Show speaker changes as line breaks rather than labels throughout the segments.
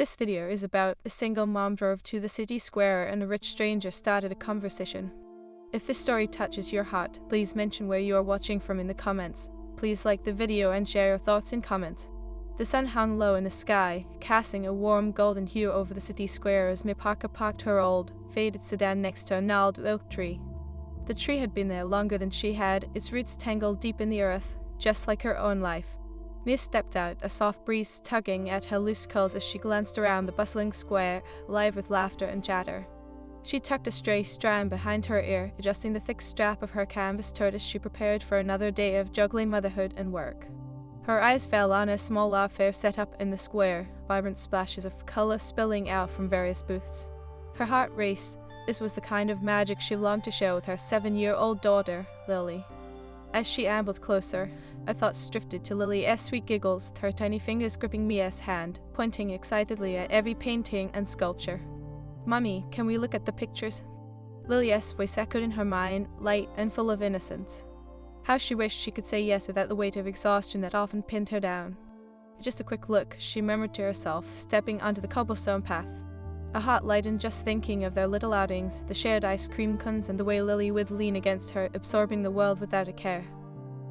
This video is about a single mom drove to the city square and a rich stranger started a conversation. If this story touches your heart, please mention where you are watching from in the comments. Please like the video and share your thoughts in comments. The sun hung low in the sky, casting a warm golden hue over the city square as Mia Parker parked her old, faded sedan next to a gnarled oak tree. The tree had been there longer than she had, its roots tangled deep in the earth, just like her own life. Mia stepped out, a soft breeze tugging at her loose curls as she glanced around the bustling square, alive with laughter and chatter. She tucked a stray strand behind her ear, adjusting the thick strap of her canvas tote as she prepared for another day of juggling motherhood and work. Her eyes fell on a small art fair set up in the square, vibrant splashes of color spilling out from various booths. Her heart raced. This was the kind of magic she longed to share with her 7-year-old daughter, Lily. As she ambled closer, her thoughts drifted to Lily's sweet giggles, her tiny fingers gripping Mia's hand, pointing excitedly at every painting and sculpture. "Mummy, can we look at the pictures?" Lily's voice echoed in her mind, light and full of innocence. How she wished she could say yes without the weight of exhaustion that often pinned her down. "Just a quick look," she murmured to herself, stepping onto the cobblestone path. A heart lightened just thinking of their little outings, the shared ice cream cones and the way Lily would lean against her, absorbing the world without a care.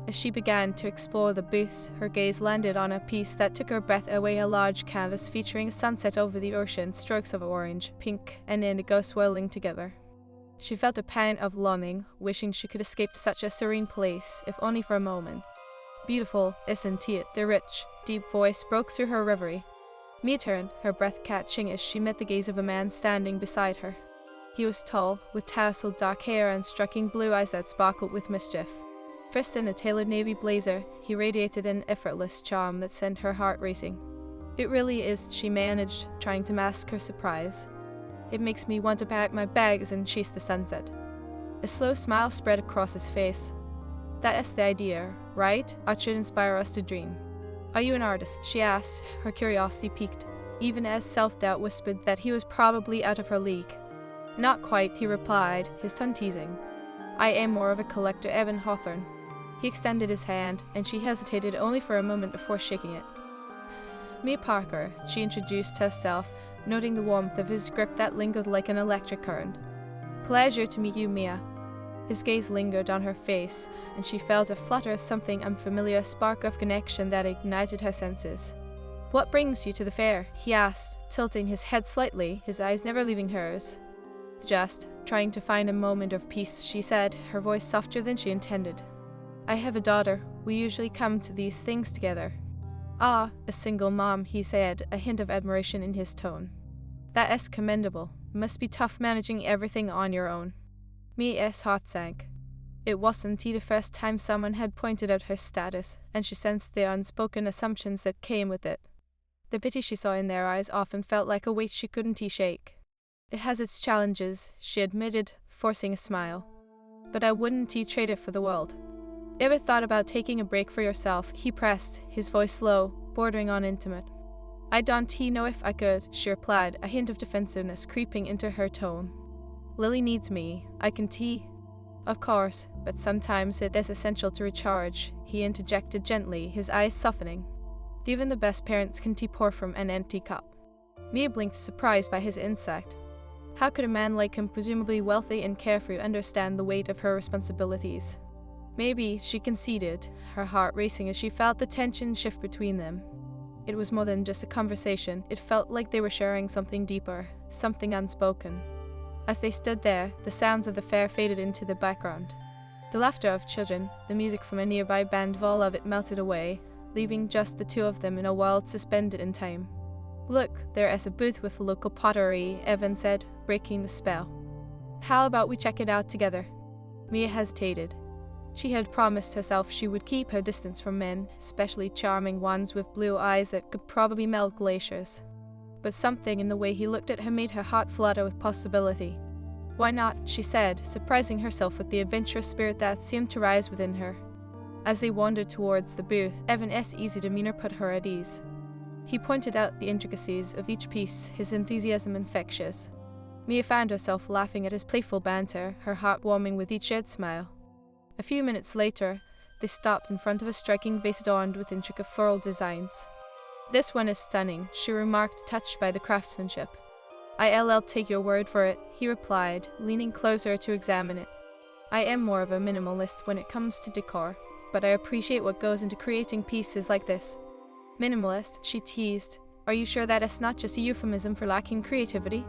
As she began to explore the booths, her gaze landed on a piece that took her breath away, a large canvas featuring a sunset over the ocean, strokes of orange, pink, and indigo swirling together. She felt a pang of longing, wishing she could escape to such a serene place, if only for a moment. "Beautiful, isn't it?" The rich, deep voice broke through her reverie. Mia turned, her breath catching as she met the gaze of a man standing beside her. He was tall, with tousled dark hair and striking blue eyes that sparkled with mischief. Dressed in a tailored navy blazer, he radiated an effortless charm that sent her heart racing. "It really is," she managed, trying to mask her surprise. "It makes me want to pack my bags and chase the sunset." A slow smile spread across his face. "That's the idea, right? Art should inspire us to dream." "Are you an artist?" she asked, her curiosity piqued, even as self-doubt whispered that he was probably out of her league. "Not quite," he replied, his tone teasing. "I am more of a collector." Evan Hawthorne. He extended his hand, and she hesitated only for a moment before shaking it. "Mia Parker," she introduced herself, noting the warmth of his grip that lingered like an electric current. "Pleasure to meet you, Mia." His gaze lingered on her face, and she felt a flutter of something unfamiliar, a spark of connection that ignited her senses. "What brings you to the fair?" he asked, tilting his head slightly, his eyes never leaving hers. "Just trying to find a moment of peace," she said, her voice softer than she intended. "I have a daughter. We usually come to these things together." "Ah, a single mom," he said, a hint of admiration in his tone. "That is commendable. Must be tough managing everything on your own." Mia's heart sank. It wasn't the first time someone had pointed out her status, and she sensed the unspoken assumptions that came with it. The pity she saw in their eyes often felt like a weight she couldn't shake. "It has its challenges," she admitted, forcing a smile. "But I wouldn't trade it for the world." "Ever thought about taking a break for yourself?" he pressed, his voice low, bordering on intimate. "I don't know if I could," she replied, a hint of defensiveness creeping into her tone. "Lily needs me. I can Of course, but sometimes it is essential to recharge," he interjected gently, his eyes softening. "Even the best parents can pour from an empty cup." Mia blinked, surprised by his insight. How could a man like him, presumably wealthy and carefree, understand the weight of her responsibilities? "Maybe," she conceded, her heart racing as she felt the tension shift between them. It was more than just a conversation. It felt like they were sharing something deeper, something unspoken. As they stood there, the sounds of the fair faded into the background. The laughter of children, the music from a nearby band, all of it melted away, leaving just the two of them in a world suspended in time. "Look, there is a booth with local pottery," Evan said, breaking the spell. "How about we check it out together?" Mia hesitated. She had promised herself she would keep her distance from men, especially charming ones with blue eyes that could probably melt glaciers. But something in the way he looked at her made her heart flutter with possibility. "Why not?" she said, surprising herself with the adventurous spirit that seemed to rise within her. As they wandered towards the booth, Evan's easy demeanor put her at ease. He pointed out the intricacies of each piece, his enthusiasm infectious. Mia found herself laughing at his playful banter, her heart warming with each shared smile. A few minutes later, they stopped in front of a striking vase adorned with intricate floral designs. This one is stunning, she remarked, touched by the craftsmanship. I'll take your word for it, he replied, leaning closer to examine it. I am more of a minimalist when it comes to decor, but I appreciate what goes into creating pieces like this. Minimalist, she teased. Are you sure that it's not just a euphemism for lacking creativity?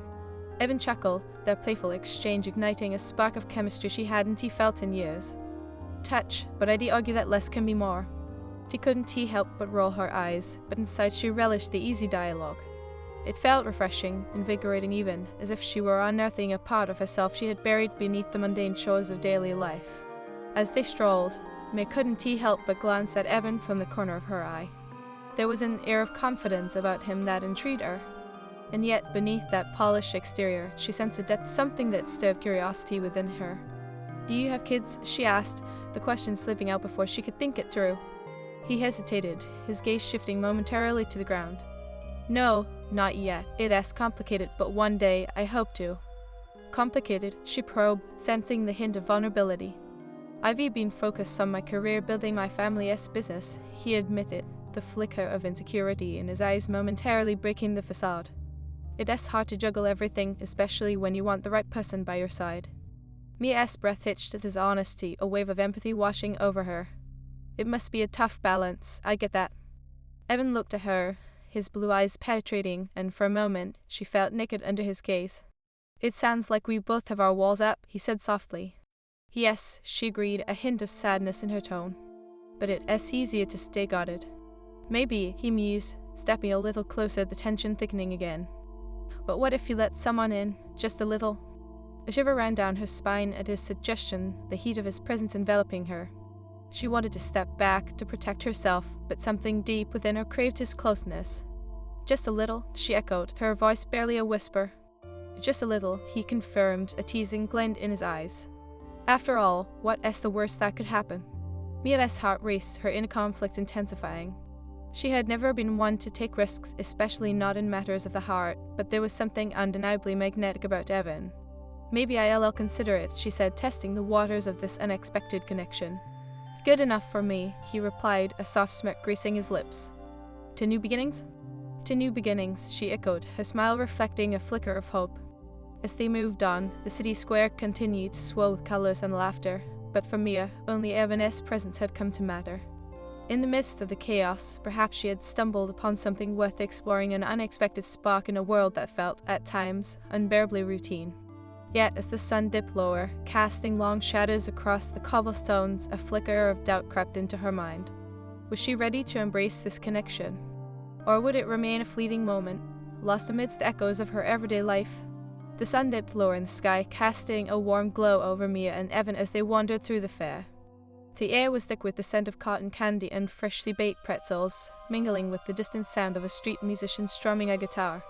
Evan chuckled, their playful exchange igniting a spark of chemistry she hadn't felt in years. Touch, but I'd argue that less can be more. She couldn't help but roll her eyes, but inside she relished the easy dialogue. It felt refreshing, invigorating even, as if she were unearthing a part of herself she had buried beneath the mundane chores of daily life. As they strolled, May couldn't help but glance at Evan from the corner of her eye. There was an air of confidence about him that intrigued her. And yet, beneath that polished exterior, she sensed a depth, something that stirred curiosity within her. Do you have kids? She asked, the question slipping out before she could think it through. He hesitated, his gaze shifting momentarily to the ground. No, not yet. It's complicated, but one day I hope to. Complicated? She probed, sensing the hint of vulnerability. I've been focused on my career building my family's business, he admitted, the flicker of insecurity in his eyes momentarily breaking the facade. It's hard to juggle everything, especially when you want the right person by your side. Mia's breath hitched at his honesty, a wave of empathy washing over her. It must be a tough balance, I get that. Evan looked at her, his blue eyes penetrating, and for a moment, she felt naked under his gaze. It sounds like we both have our walls up, he said softly. Yes, she agreed, a hint of sadness in her tone. But it's easier to stay guarded. Maybe, he mused, stepping a little closer, the tension thickening again. But what if you let someone in, just a little? A shiver ran down her spine at his suggestion, the heat of his presence enveloping her. She wanted to step back to protect herself, but something deep within her craved his closeness. Just a little, she echoed, her voice barely a whisper. Just a little, he confirmed, a teasing glint in his eyes. After all, what's the worst that could happen? Mia's heart raced, her inner conflict intensifying. She had never been one to take risks, especially not in matters of the heart, but there was something undeniably magnetic about Evan. Maybe I'll consider it, she said, testing the waters of this unexpected connection. Good enough for me, he replied, a soft smirk gracing his lips. To new beginnings? To new beginnings, she echoed, her smile reflecting a flicker of hope. As they moved on, the city square continued to swell with colors and laughter, but for Mia, only Evan's presence had come to matter. In the midst of the chaos, perhaps she had stumbled upon something worth exploring, an unexpected spark in a world that felt, at times, unbearably routine. Yet, as the sun dipped lower, casting long shadows across the cobblestones, a flicker of doubt crept into her mind. Was she ready to embrace this connection? Or would it remain a fleeting moment, lost amidst the echoes of her everyday life? The sun dipped lower in the sky, casting a warm glow over Mia and Evan as they wandered through the fair. The air was thick with the scent of cotton candy and freshly baked pretzels, mingling with the distant sound of a street musician strumming a guitar.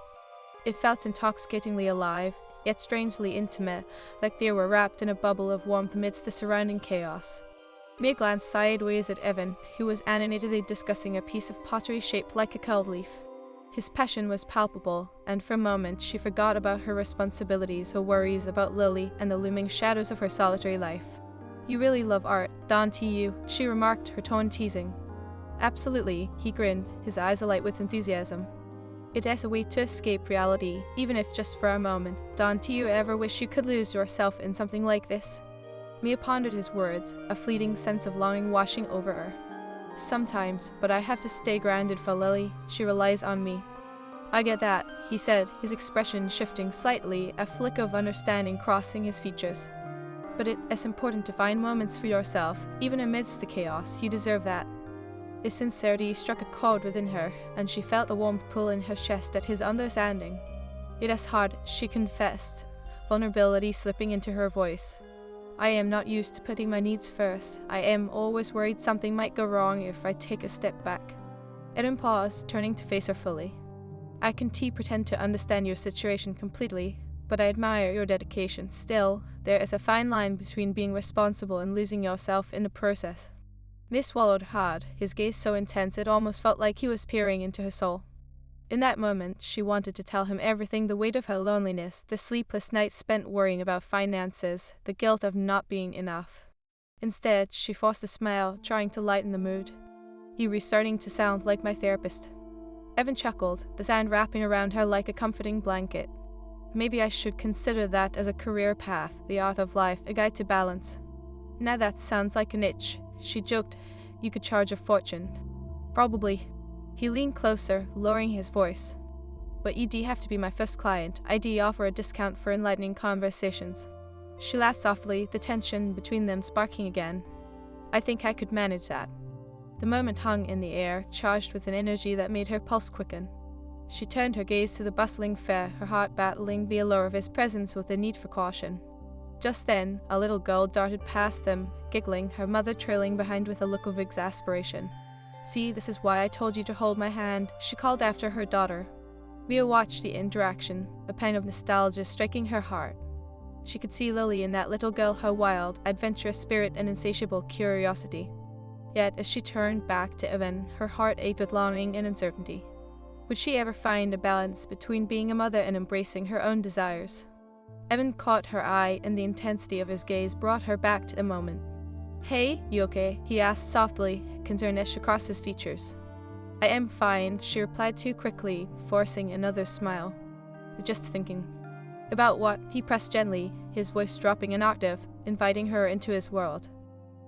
It felt intoxicatingly alive, yet strangely intimate, like they were wrapped in a bubble of warmth amidst the surrounding chaos. Mia glanced sideways at Evan, who was animatedly discussing a piece of pottery shaped like a curled leaf. His passion was palpable, and for a moment she forgot about her responsibilities, her worries about Lily, and the looming shadows of her solitary life. You really love art, don't you? She remarked, her tone teasing. Absolutely, he grinned, his eyes alight with enthusiasm. It is a way to escape reality, even if just for a moment. Don't you ever wish you could lose yourself in something like this? Mia pondered his words, a fleeting sense of longing washing over her. Sometimes, but I have to stay grounded for Lily. She relies on me. I get that, he said, his expression shifting slightly, a flick of understanding crossing his features. But it is important to find moments for yourself, even amidst the chaos. You deserve that. His sincerity struck a chord within her, and she felt a warmth pull in her chest at his understanding. It is hard, she confessed, vulnerability slipping into her voice. I am not used to putting my needs first. I am always worried something might go wrong if I take a step back. Eden paused, turning to face her fully. I can pretend to understand your situation completely, but I admire your dedication. Still, there is a fine line between being responsible and losing yourself in the process. Mia swallowed hard, his gaze so intense it almost felt like he was peering into her soul. In that moment, she wanted to tell him everything, the weight of her loneliness, the sleepless nights spent worrying about finances, the guilt of not being enough. Instead, she forced a smile, trying to lighten the mood. You were starting to sound like my therapist. Evan chuckled, the sand wrapping around her like a comforting blanket. Maybe I should consider that as a career path, the art of life, a guide to balance. Now that sounds like an itch, she joked. You could charge a fortune. Probably. He leaned closer, lowering his voice. But you'd have to be my first client. I'd offer a discount for enlightening conversations. She laughed softly, the tension between them sparking again. I think I could manage that. The moment hung in the air, charged with an energy that made her pulse quicken. She turned her gaze to the bustling fair, her heart battling the allure of his presence with the need for caution. Just then, a little girl darted past them, giggling, her mother trailing behind with a look of exasperation. See, this is why I told you to hold my hand, she called after her daughter. Mia watched the interaction, a pang of nostalgia striking her heart. She could see Lily in that little girl, her wild, adventurous spirit and insatiable curiosity. Yet, as she turned back to Evan, her heart ached with longing and uncertainty. Would she ever find a balance between being a mother and embracing her own desires? Evan caught her eye, and the intensity of his gaze brought her back to the moment. Hey, you okay? He asked softly, concern etched across his features. I am fine, she replied too quickly, forcing another smile. Just thinking. About what? He pressed gently, his voice dropping an octave, inviting her into his world.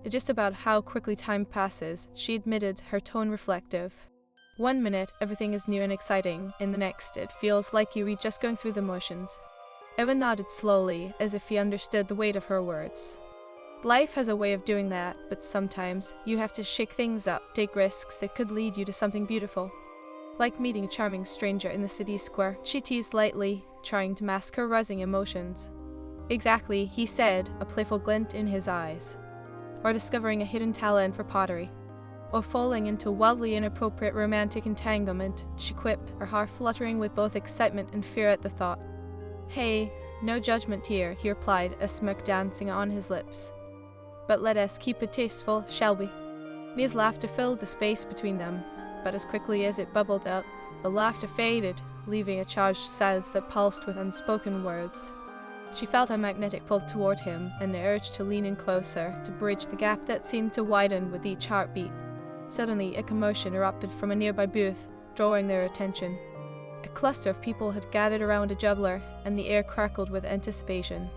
Just about how quickly time passes, she admitted, her tone reflective. 1 minute, everything is new and exciting. In the next, it feels like you were just going through the motions. Evan nodded slowly, as if he understood the weight of her words. Life has a way of doing that, but sometimes you have to shake things up, take risks that could lead you to something beautiful. Like meeting a charming stranger in the city square, she teased lightly, trying to mask her rising emotions. Exactly, he said, a playful glint in his eyes. Or discovering a hidden talent for pottery. Or falling into wildly inappropriate romantic entanglement, she quipped, her heart fluttering with both excitement and fear at the thought. Hey, no judgment here, he replied, a smirk dancing on his lips. But let us keep it tasteful, shall we? Mia's laughter filled the space between them, but as quickly as it bubbled up, the laughter faded, leaving a charged silence that pulsed with unspoken words. She felt a magnetic pull toward him, and the urge to lean in closer, to bridge the gap that seemed to widen with each heartbeat. Suddenly, a commotion erupted from a nearby booth, drawing their attention. A cluster of people had gathered around a juggler, and the air crackled with anticipation.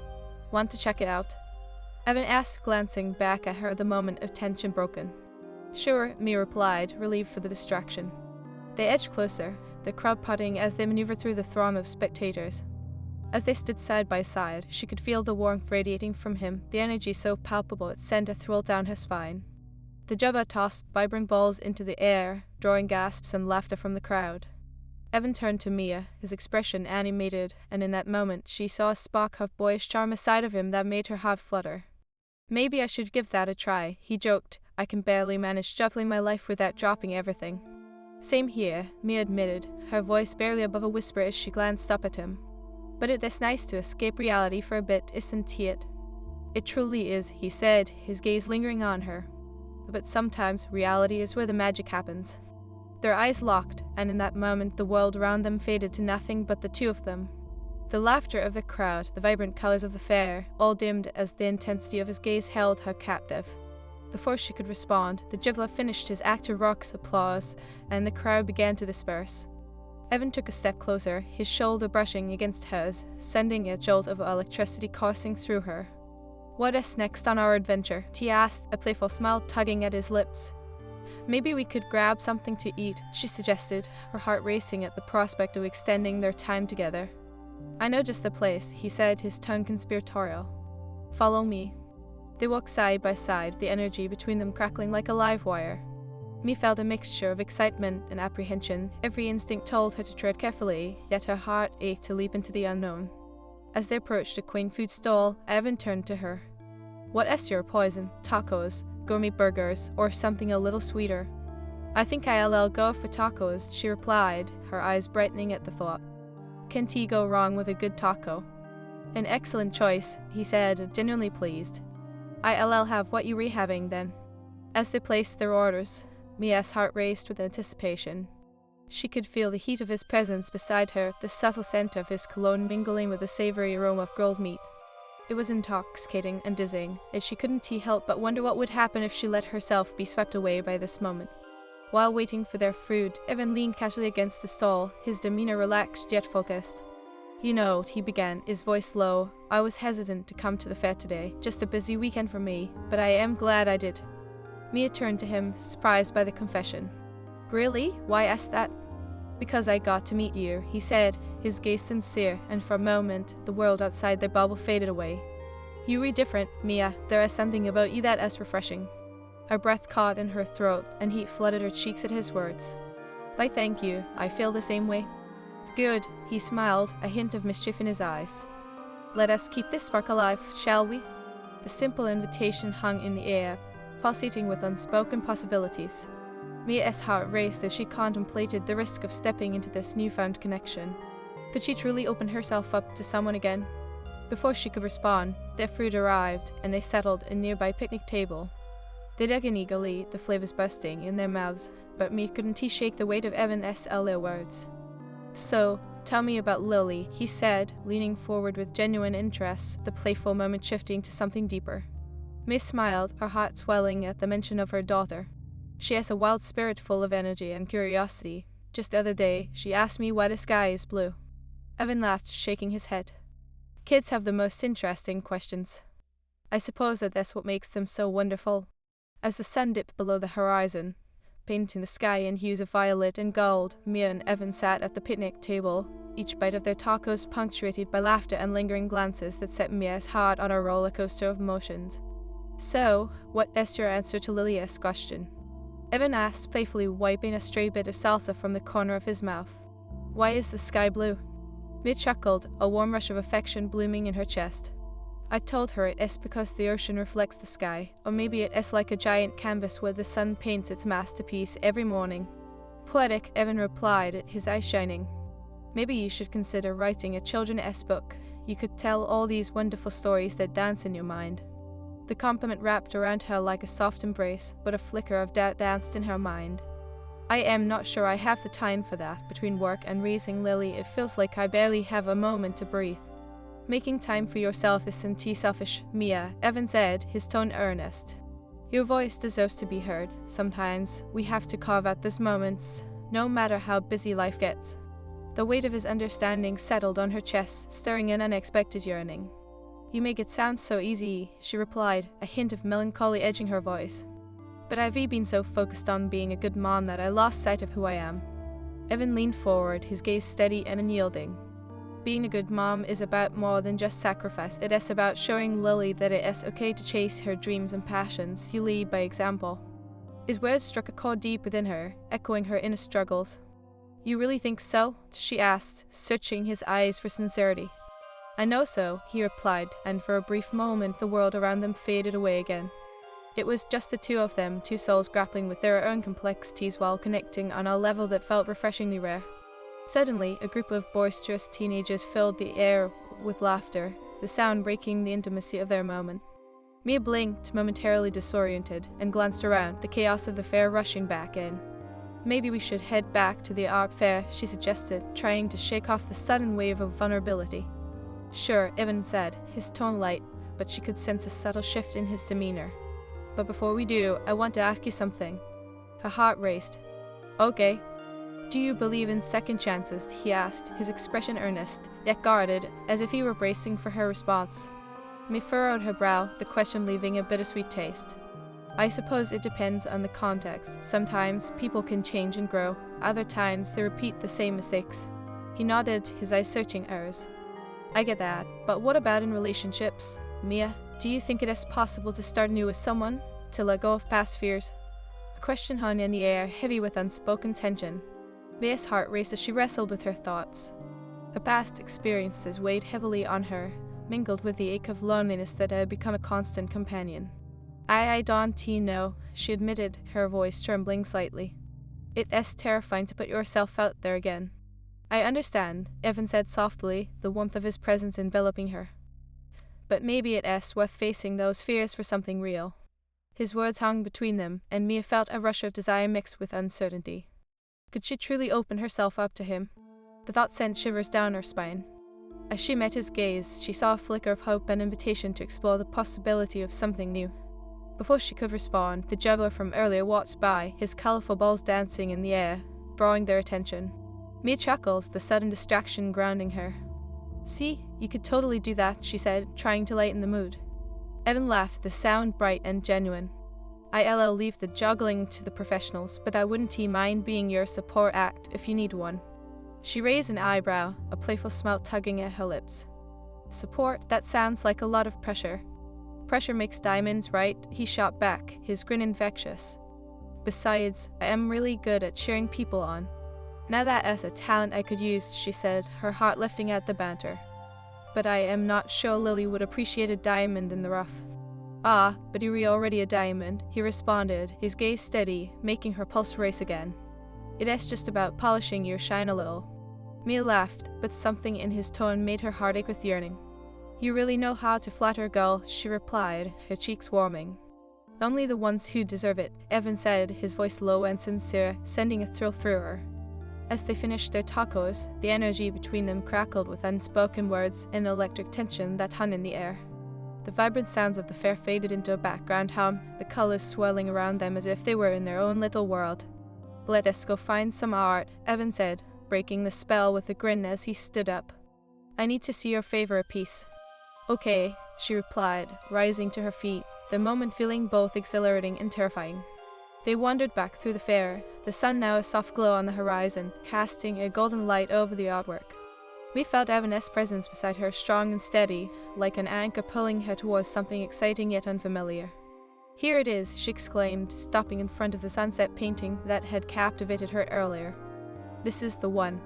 Want to check it out? Evan asked, glancing back at her, the moment of tension broken. Sure, Mia replied, relieved for the distraction. They edged closer, the crowd parting as they maneuvered through the throng of spectators. As they stood side by side, she could feel the warmth radiating from him, the energy so palpable it sent a thrill down her spine. The juggler tossed vibrant balls into the air, drawing gasps and laughter from the crowd. Evan turned to Mia, his expression animated, and in that moment she saw a spark of boyish charm aside of him that made her heart flutter. Maybe I should give that a try, he joked. I can barely manage juggling my life without dropping everything. Same here, Mia admitted, her voice barely above a whisper as she glanced up at him. But it is nice to escape reality for a bit, isn't it? It truly is, he said, his gaze lingering on her. But sometimes reality is where the magic happens. Their eyes locked, and in that moment the world around them faded to nothing but the two of them. The laughter of the crowd, the vibrant colors of the fair, all dimmed as the intensity of his gaze held her captive. Before she could respond, the juggler finished his act to raucous applause, and the crowd began to disperse. Evan took a step closer, his shoulder brushing against hers, sending a jolt of electricity coursing through her. What is next on our adventure? He asked, a playful smile tugging at his lips. Maybe we could grab something to eat, she suggested, her heart racing at the prospect of extending their time together. I know just the place, he said, his tone conspiratorial. Follow me. They walked side by side, the energy between them crackling like a live wire. Mia felt a mixture of excitement and apprehension. Every instinct told her to tread carefully, yet her heart ached to leap into the unknown. As they approached a quaint food stall, Evan turned to her. What is your poison? Tacos, gourmet burgers, or something a little sweeter? I think I'll go for tacos, she replied, her eyes brightening at the thought. Can't go wrong with a good taco? An excellent choice, he said, genuinely pleased. I'll have what you were having, then. As they placed their orders, Mia's heart raced with anticipation. She could feel the heat of his presence beside her, the subtle scent of his cologne mingling with the savory aroma of grilled meat. It was intoxicating and dizzying, and she couldn't help but wonder what would happen if she let herself be swept away by this moment. While waiting for their food, Evan leaned casually against the stall, his demeanor relaxed yet focused. "You know," he began, his voice low, "I was hesitant to come to the fair today, just a busy weekend for me, but I am glad I did." Mia turned to him, surprised by the confession. "Really? Why ask that?" "Because I got to meet you," he said, his gaze sincere, and for a moment, the world outside their bubble faded away. "You read different, Mia. There is something about you that is refreshing." Her breath caught in her throat, and heat flooded her cheeks at his words. "Why, thank you. I feel the same way." "Good," he smiled, a hint of mischief in his eyes. "Let us keep this spark alive, shall we?" The simple invitation hung in the air, pulsating with unspoken possibilities. Mia's heart raced as she contemplated the risk of stepping into this newfound connection. Could she truly open herself up to someone again? Before she could respond, their food arrived, and they settled in a nearby picnic table. They dug in eagerly, the flavors bursting in their mouths, but Mia couldn't shake the weight of Evan's earlier words. "So, tell me about Lily," he said, leaning forward with genuine interest, the playful moment shifting to something deeper. Mia smiled, her heart swelling at the mention of her daughter. "She has a wild spirit full of energy and curiosity. Just the other day, she asked me why the sky is blue." Evan laughed, shaking his head. "Kids have the most interesting questions. I suppose that's what makes them so wonderful." As the sun dipped below the horizon, painting the sky in hues of violet and gold, Mia and Evan sat at the picnic table, each bite of their tacos punctuated by laughter and lingering glances that set Mia's heart on a roller coaster of emotions. "So, what is your answer to Lilia's question?" Evan asked, playfully wiping a stray bit of salsa from the corner of his mouth. "Why is the sky blue?" Mia chuckled, a warm rush of affection blooming in her chest. "I told her it is because the ocean reflects the sky, or maybe it is like a giant canvas where the sun paints its masterpiece every morning." "Poetic," Evan replied, his eyes shining. "Maybe you should consider writing a children's book. You could tell all these wonderful stories that dance in your mind." The compliment wrapped around her like a soft embrace, but a flicker of doubt danced in her mind. "I am not sure I have the time for that. Between work and raising Lily, it feels like I barely have a moment to breathe." "Making time for yourself isn't selfish, Mia," Evan said, his tone earnest. "Your voice deserves to be heard. Sometimes we have to carve out those moments, no matter how busy life gets." The weight of his understanding settled on her chest, stirring an unexpected yearning. "You make it sound so easy," she replied, a hint of melancholy edging her voice. "But I've been so focused on being a good mom that I lost sight of who I am." Evan leaned forward, his gaze steady and unyielding. "Being a good mom is about more than just sacrifice. It is about showing Lily that it is okay to chase her dreams and passions. You lead by example." His words struck a chord deep within her, echoing her inner struggles. "You really think so?" she asked, searching his eyes for sincerity. "I know so," he replied, and for a brief moment the world around them faded away again. It was just the two of them, two souls grappling with their own complexities while connecting on a level that felt refreshingly rare. Suddenly, a group of boisterous teenagers filled the air with laughter, the sound breaking the intimacy of their moment. Mia blinked, momentarily disoriented, and glanced around, the chaos of the fair rushing back in. "Maybe we should head back to the art fair," she suggested, trying to shake off the sudden wave of vulnerability. "Sure," Evan said, his tone light, but she could sense a subtle shift in his demeanor. "But before we do, I want to ask you something." Her heart raced. "Okay." "Do you believe in second chances?" he asked, his expression earnest, yet guarded, as if he were bracing for her response. Mia furrowed her brow, the question leaving a bittersweet taste. "I suppose it depends on the context. Sometimes people can change and grow, other times they repeat the same mistakes." He nodded, his eyes searching hers. "I get that, but what about in relationships? Mia, do you think it is possible to start anew with someone? To let go of past fears?" The question hung in the air, heavy with unspoken tension. Mia's heart raced as she wrestled with her thoughts. Her past experiences weighed heavily on her, mingled with the ache of loneliness that had become a constant companion. I don't know," she admitted, her voice trembling slightly. "It is terrifying to put yourself out there again." "I understand," Evan said softly, the warmth of his presence enveloping her. "But maybe it is worth facing those fears for something real." His words hung between them, and Mia felt a rush of desire mixed with uncertainty. Could she truly open herself up to him? The thought sent shivers down her spine. As she met his gaze, she saw a flicker of hope and invitation to explore the possibility of something new. Before she could respond, the juggler from earlier walked by, his colourful balls dancing in the air, drawing their attention. Mia chuckled, the sudden distraction grounding her. "See, you could totally do that," she said, trying to lighten the mood. Evan laughed, the sound bright and genuine. "I'll leave the juggling to the professionals, but I wouldn't mind being your support act if you need one." She raised an eyebrow, a playful smile tugging at her lips. "Support? That sounds like a lot of pressure." "Pressure makes diamonds, right?" he shot back, his grin infectious. "Besides, I am really good at cheering people on. Now that is a talent I could use," she said, her heart lifting at the banter. "But I am not sure Lily would appreciate a diamond in the rough." "Ah, but you're already a diamond," he responded, his gaze steady, making her pulse race again. "It is just about polishing your shine a little." Mia laughed, but something in his tone made her heart ache with yearning. "You really know how to flatter a girl," she replied, her cheeks warming. "Only the ones who deserve it," Evan said, his voice low and sincere, sending a thrill through her. As they finished their tacos, the energy between them crackled with unspoken words and electric tension that hung in the air. The vibrant sounds of the fair faded into a background hum, the colors swirling around them as if they were in their own little world. "Let us go find some art," Evan said, breaking the spell with a grin as he stood up. "I need to see your favorite piece." "Okay," she replied, rising to her feet, the moment feeling both exhilarating and terrifying. They wandered back through the fair, the sun now a soft glow on the horizon, casting a golden light over the artwork. We felt Evanes's presence beside her, strong and steady, like an anchor pulling her towards something exciting yet unfamiliar. "Here it is," she exclaimed, stopping in front of the sunset painting that had captivated her earlier. "This is the one."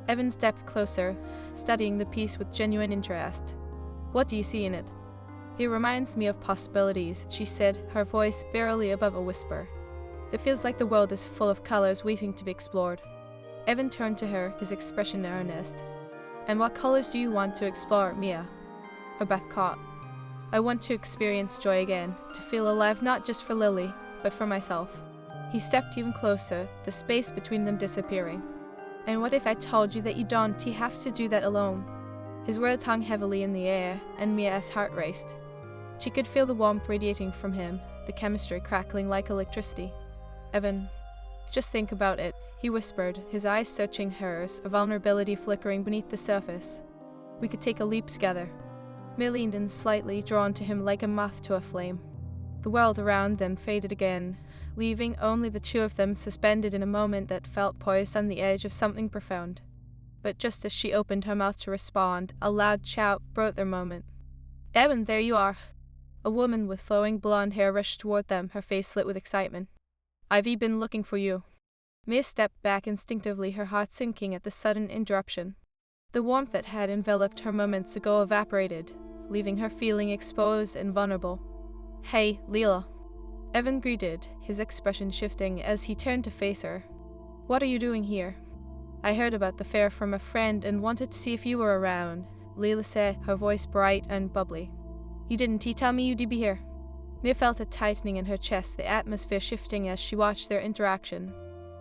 Evan stepped closer, studying the piece with genuine interest. "What do you see in it?" "It reminds me of possibilities," she said, her voice barely above a whisper. "It feels like the world is full of colors waiting to be explored." Evan turned to her, his expression earnest. "And what colors do you want to explore, Mia?" Her breath caught. "I want to experience joy again, to feel alive not just for Lily, but for myself." He stepped even closer, the space between them disappearing. "And what if I told you that you don't have to do that alone?" His words hung heavily in the air, and Mia's heart raced. She could feel the warmth radiating from him, the chemistry crackling like electricity. "Evan, just think about it," he whispered, his eyes searching hers, a vulnerability flickering beneath the surface. "We could take a leap together." Mia leaned in slightly, drawn to him like a moth to a flame. The world around them faded again, leaving only the two of them suspended in a moment that felt poised on the edge of something profound. But just as she opened her mouth to respond, a loud shout broke their moment. "Evan, there you are!" A woman with flowing blonde hair rushed toward them, her face lit with excitement. "I've been looking for you." Mia stepped back instinctively, her heart sinking at the sudden interruption. The warmth that had enveloped her moments ago evaporated, leaving her feeling exposed and vulnerable. "Hey, Leela." Evan greeted, his expression shifting as he turned to face her. "What are you doing here?" "I heard about the fair from a friend and wanted to see if you were around," Leela said, her voice bright and bubbly. "You didn't tell me you'd be here." Mia felt a tightening in her chest, the atmosphere shifting as she watched their interaction.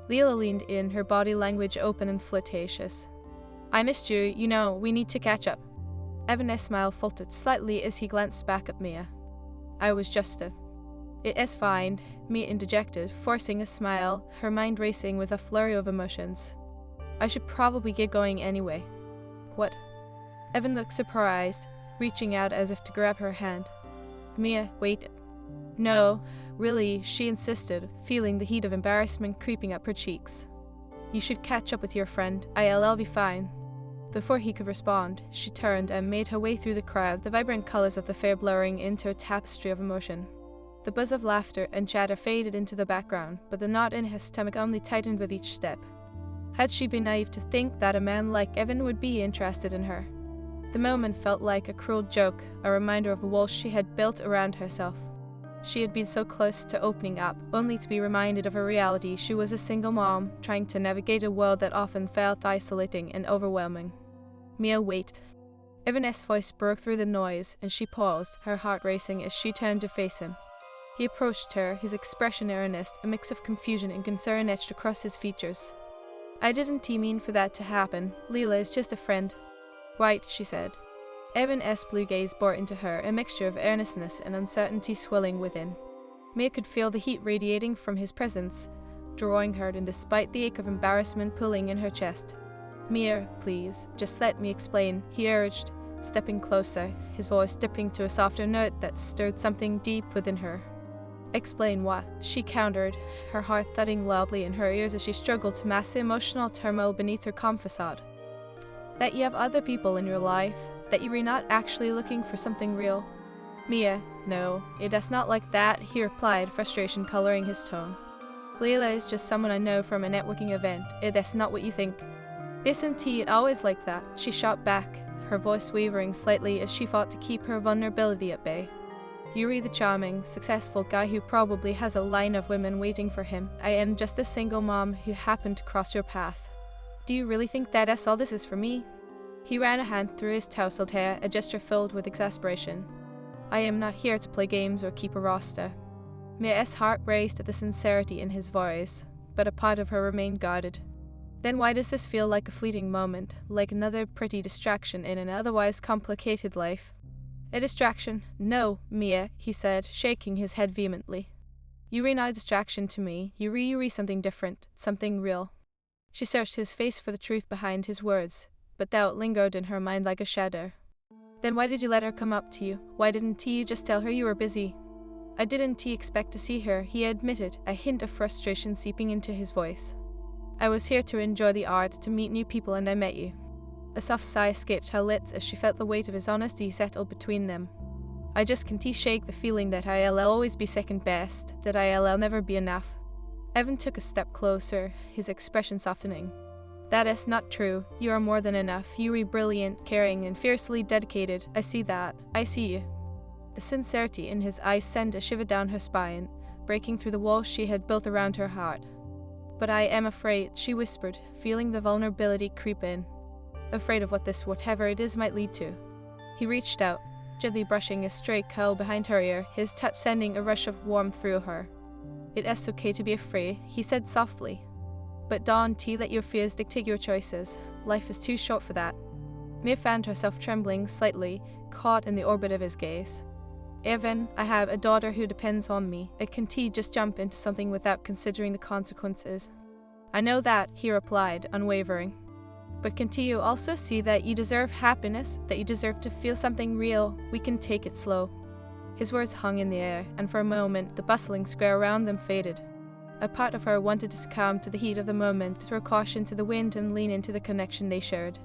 Leela leaned in, her body language open and flirtatious. "I missed you, we need to catch up." Evan's smile faltered slightly as he glanced back at Mia. "I was just It is fine," Mia interjected, forcing a smile, her mind racing with a flurry of emotions. "I should probably get going anyway." "What?" Evan looked surprised, reaching out as if to grab her hand. "Mia, wait." "No, really," she insisted, feeling the heat of embarrassment creeping up her cheeks. "You should catch up with your friend. I'll be fine." Before he could respond, she turned and made her way through the crowd, the vibrant colors of the fair blurring into a tapestry of emotion. The buzz of laughter and chatter faded into the background, but the knot in her stomach only tightened with each step. Had she been naive to think that a man like Evan would be interested in her? The moment felt like a cruel joke, a reminder of the walls she had built around herself. She had been so close to opening up, only to be reminded of her reality. She was a single mom, trying to navigate a world that often felt isolating and overwhelming. "Mia, wait." Evan's voice broke through the noise, and she paused, her heart racing as she turned to face him. He approached her, his expression earnest, a mix of confusion and concern etched across his features. "I didn't mean for that to happen. Leela is just a friend." "Right," she said. Evan's blue gaze bored into her, a mixture of earnestness and uncertainty swelling within. Mia could feel the heat radiating from his presence, drawing her in despite the ache of embarrassment pulling in her chest. "Mia, please, just let me explain," he urged, stepping closer, his voice dipping to a softer note that stirred something deep within her. "Explain what?" she countered, her heart thudding loudly in her ears as she struggled to mask the emotional turmoil beneath her calm facade. "That you have other people in your life, that you are not actually looking for something real." "Mia, no, it is not like that," he replied, frustration coloring his tone. "Leila is just someone I know from a networking event. It is not what you think." "Isn't he always like that?" she shot back, her voice wavering slightly as she fought to keep her vulnerability at bay. "Yuri, the charming, successful guy who probably has a line of women waiting for him. I am just the single mom who happened to cross your path. Do you really think that is all this is for me?" He ran a hand through his tousled hair, a gesture filled with exasperation. "I am not here to play games or keep a roster." Mia's heart raced at the sincerity in his voice, but a part of her remained guarded. "Then why does this feel like a fleeting moment, like another pretty distraction in an otherwise complicated life?" "A distraction? No, Mia," he said, shaking his head vehemently. "Yuri not a distraction to me. Yuri something different, something real." She searched his face for the truth behind his words, but doubt lingered in her mind like a shadow. "Then why did you let her come up to you? Why didn't you just tell her you were busy?" "I didn't expect to see her," he admitted, a hint of frustration seeping into his voice. "I was here to enjoy the art, to meet new people, and I met you." A soft sigh escaped her lips as she felt the weight of his honesty settle between them. "I just can't shake the feeling that I'll always be second best, that I'll never be enough." Evan took a step closer, his expression softening. "That is not true. You are more than enough. You are brilliant, caring, and fiercely dedicated. I see that. I see you." The sincerity in his eyes sent a shiver down her spine, breaking through the walls she had built around her heart. "But I am afraid," she whispered, feeling the vulnerability creep in. "Afraid of what this whatever it is might lead to." He reached out, gently brushing a stray curl behind her ear, his touch sending a rush of warmth through her. "It is okay to be afraid," he said softly. "But don't let your fears dictate your choices. Life is too short for that." Mia found herself trembling slightly, caught in the orbit of his gaze. "Evan, I have a daughter who depends on me. I can't just jump into something without considering the consequences." "I know that," he replied, unwavering. "But can't you also see that you deserve happiness, that you deserve to feel something real? We can take it slow." His words hung in the air, and for a moment the bustling square around them faded. A part of her wanted to succumb to the heat of the moment, to throw caution to the wind and lean into the connection they shared.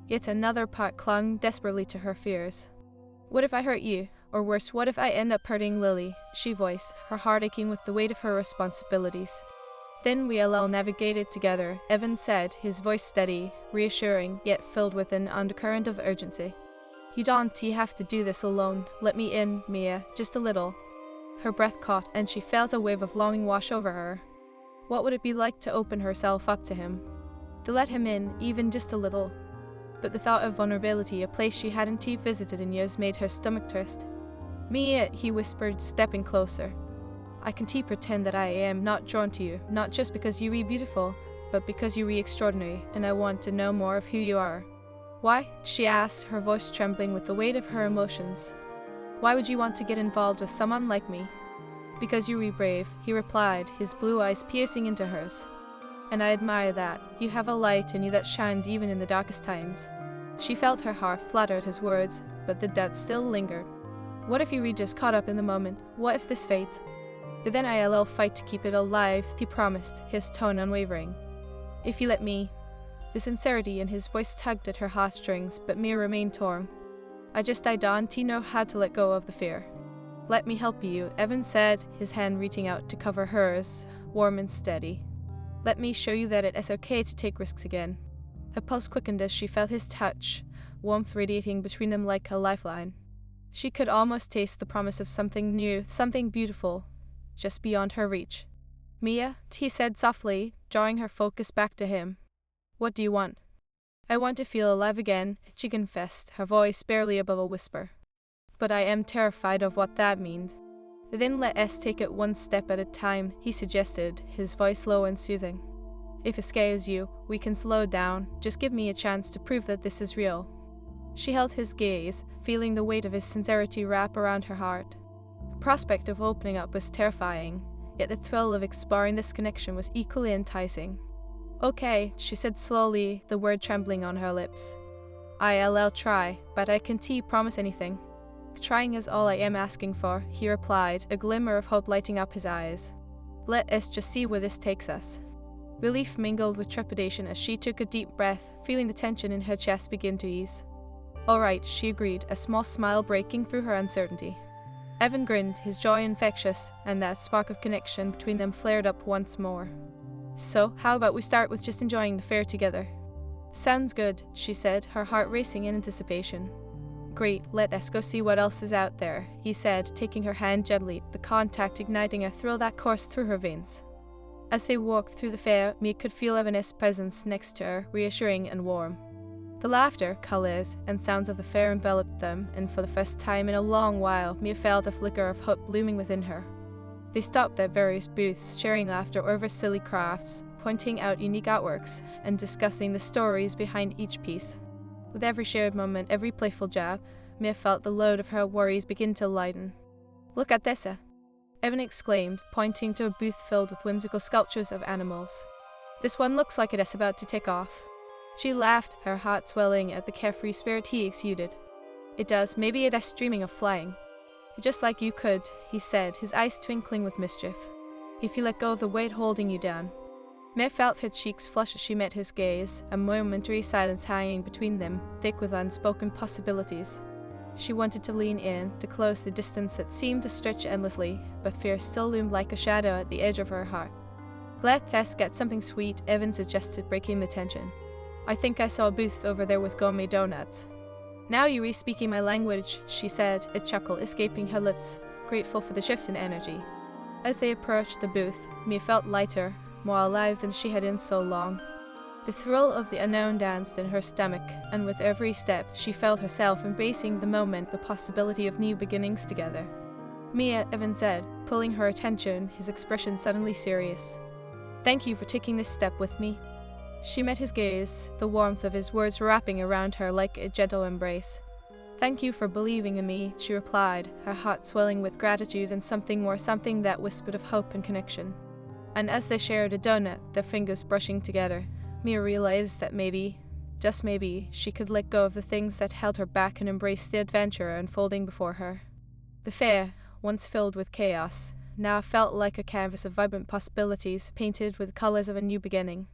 Yet another part clung desperately to her fears. "What if I hurt you? Or worse, what if I end up hurting Lily?" she voiced, her heart aching with the weight of her responsibilities. "Then we'll all navigate it together," Evan said, his voice steady, reassuring, yet filled with an undercurrent of urgency. "You don't have to do this alone. Let me in, Mia, just a little." Her breath caught, and she felt a wave of longing wash over her. What would it be like to open herself up to him? To let him in, even just a little? But the thought of vulnerability, a place she hadn't visited in years, made her stomach twist. "Mia," he whispered, stepping closer. "I can't pretend that I am not drawn to you, not just because you are beautiful, but because you are extraordinary, and I want to know more of who you are." "Why?" she asked, her voice trembling with the weight of her emotions. "Why would you want to get involved with someone like me?" "Because you are brave," he replied, his blue eyes piercing into hers. "And I admire that. You have a light in you that shines even in the darkest times." She felt her heart flutter at his words, but the doubt still lingered. What if you were just caught up in the moment? What if this fades? "But then I'll fight to keep it alive," he promised, his tone unwavering. "If you let me." The sincerity in his voice tugged at her heartstrings, but Mia remained torn. I don't know how to let go of the fear." "Let me help you," Evan said, his hand reaching out to cover hers, warm and steady. "Let me show you that it is okay to take risks again." Her pulse quickened as she felt his touch, warmth radiating between them like a lifeline. She could almost taste the promise of something new, something beautiful, just beyond her reach. "Mia," he said softly, drawing her focus back to him. "What do you want?" "I want to feel alive again," she confessed, her voice barely above a whisper. "But I am terrified of what that means." "Then let us take it one step at a time," he suggested, his voice low and soothing. "If it scares you, we can slow down. Just give me a chance to prove that this is real." She held his gaze, feeling the weight of his sincerity wrap around her heart. The prospect of opening up was terrifying, yet the thrill of exploring this connection was equally enticing. "Okay," she said slowly, the word trembling on her lips. "I'll try, but I can't promise anything." "Trying is all I am asking for," he replied, a glimmer of hope lighting up his eyes. "Let us just see where this takes us." Relief mingled with trepidation as she took a deep breath, feeling the tension in her chest begin to ease. "All right," she agreed, a small smile breaking through her uncertainty. Evan grinned, his joy infectious, and that spark of connection between them flared up once more. "So, how about we start with just enjoying the fair together?" "Sounds good," she said, her heart racing in anticipation. "Great, let us go see what else is out there," he said, taking her hand gently, the contact igniting a thrill that coursed through her veins. As they walked through the fair, Mia could feel Evan's presence next to her, reassuring and warm. The laughter, colors, and sounds of the fair enveloped them, and for the first time in a long while, Mia felt a flicker of hope blooming within her. They stopped at various booths, sharing laughter over silly crafts, pointing out unique artworks, and discussing the stories behind each piece. With every shared moment, every playful jab, Mia felt the load of her worries begin to lighten. "Look at this!" Evan exclaimed, pointing to a booth filled with whimsical sculptures of animals. "This one looks like it is about to take off." She laughed, her heart swelling at the carefree spirit he exuded. "It does, maybe it is dreaming of flying." "Just like you could," he said, his eyes twinkling with mischief, "if you let go of the weight holding you down." Mia felt her cheeks flush as she met his gaze, a momentary silence hanging between them, thick with unspoken possibilities. She wanted to lean in, to close the distance that seemed to stretch endlessly, but fear still loomed like a shadow at the edge of her heart. "Let us get something sweet," Evan suggested, breaking the tension. "I think I saw a booth over there with gourmet donuts." "Now you're re-speaking my language," she said, a chuckle escaping her lips, grateful for the shift in energy. As they approached the booth, Mia felt lighter, more alive than she had in so long. The thrill of the unknown danced in her stomach, and with every step she felt herself embracing the moment, the possibility of new beginnings together. "Mia," Evan said, pulling her attention, his expression suddenly serious. "Thank you for taking this step with me." She met his gaze, the warmth of his words wrapping around her like a gentle embrace. "Thank you for believing in me," she replied, her heart swelling with gratitude and something more, something that whispered of hope and connection. And as they shared a donut, their fingers brushing together, Mia realized that maybe, just maybe, she could let go of the things that held her back and embrace the adventure unfolding before her. The fair, once filled with chaos, now felt like a canvas of vibrant possibilities painted with colors of a new beginning.